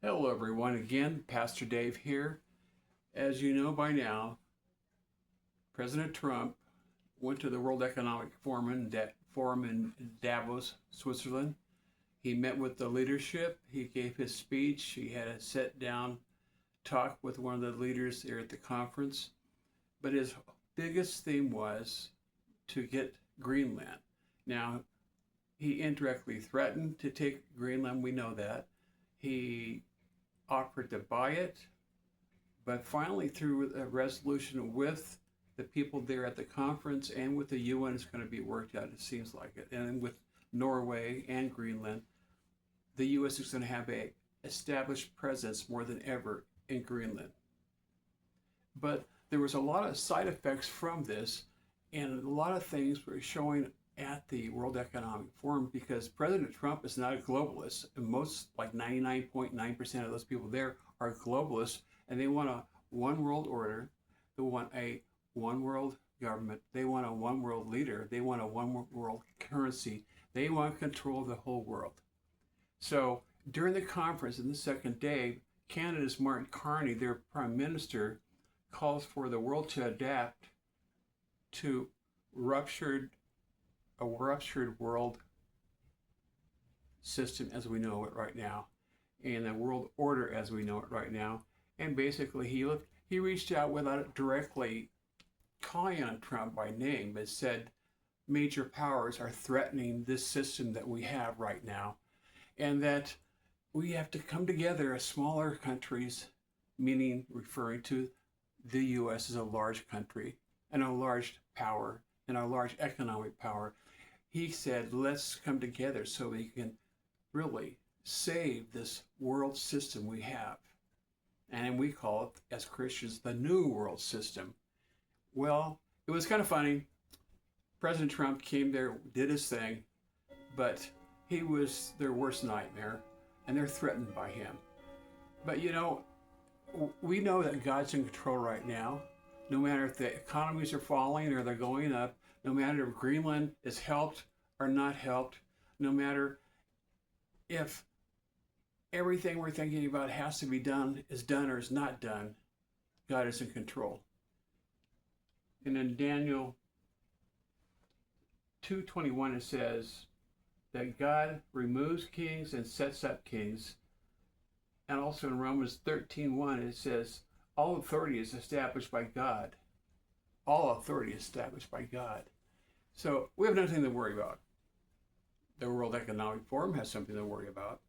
Hello, everyone. Again, Pastor Dave here. As you know by now, President Trump went to the World Economic Forum in Davos, Switzerland. He met with the leadership. He gave his speech. He had a sit down talk with one of the leaders there at the conference. But his biggest theme was to get Greenland. Now, he indirectly threatened to take Greenland. We know that. He offered to buy it, but finally, through a resolution with the people there at the conference and with the UN, it's going to be worked out, it seems like it. And with Norway and Greenland, the US is going to have a established presence more than ever in Greenland. But there was a lot of side effects from this, and a lot of things were showing at the World Economic Forum because President Trump is not a globalist. And most, like 99.9% of those people there, are globalists, and they want a one world order. They want a one world government. They want a one world leader. They want a one world currency. They want to control the whole world. So during the conference, in the second day, Canada's Martin Carney, their prime minister, calls for the world to adapt to a ruptured world system as we know it right now, and the world order as we know it right now. And basically, he reached out without directly calling on Trump by name, but said major powers are threatening this system that we have right now, and that we have to come together as smaller countries, meaning referring to the U.S. as a large country and a large power and a large economic power. He said, let's come together so we can really save this world system we have. And we call it, as Christians, the New World System. Well, it was kind of funny. President Trump came there, did his thing, but he was their worst nightmare, and they're threatened by him. But we know that God's in control right now. No matter if the economies are falling or they're going up, no matter if Greenland is helped or not helped, no matter if everything we're thinking about has to be done is done or is not done, God is in control. And in Daniel 2:21 it says that God removes kings and sets up kings. And also in Romans 13:1 it says all authority is established by God. All authority is established by God. So we have nothing to worry about. The World Economic Forum has something to worry about.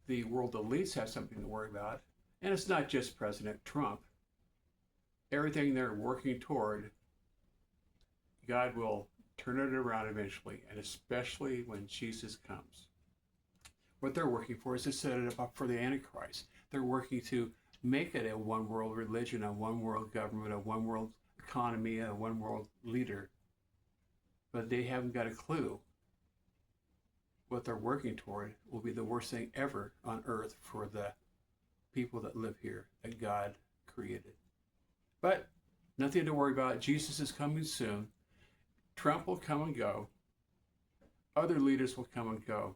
The world elites have something to worry about. And it's not just President Trump. Everything they're working toward, God will turn it around eventually, and especially when Jesus comes. What they're working for is to set it up for the Antichrist. They're working to make it a one world religion, a one world government, a one world economy, a one world leader. But they haven't got a clue. What they're working toward will be the worst thing ever on earth for the people that live here that God created. But nothing to worry about. Jesus is coming soon. Trump will come and go. Other leaders will come and go.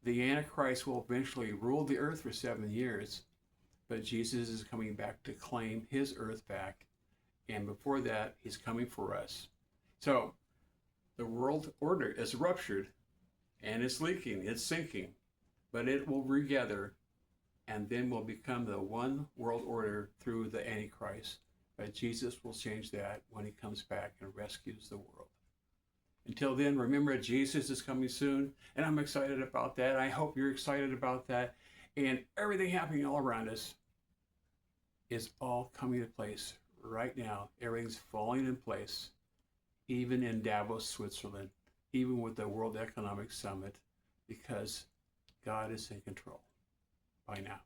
The Antichrist will eventually rule the earth for 7 years, but Jesus is coming back to claim his earth back. And before that, he's coming for us. So the world order is ruptured, and it's leaking, it's sinking, but it will regather, and then will become the one world order through the Antichrist. But Jesus will change that when he comes back and rescues the world. Until then, remember, Jesus is coming soon, and I'm excited about that. I hope you're excited about that. And everything happening all around us is all coming to place right now. Everything's falling in place, even in Davos, Switzerland, even with the World Economic Summit, because God is in control. Bye now.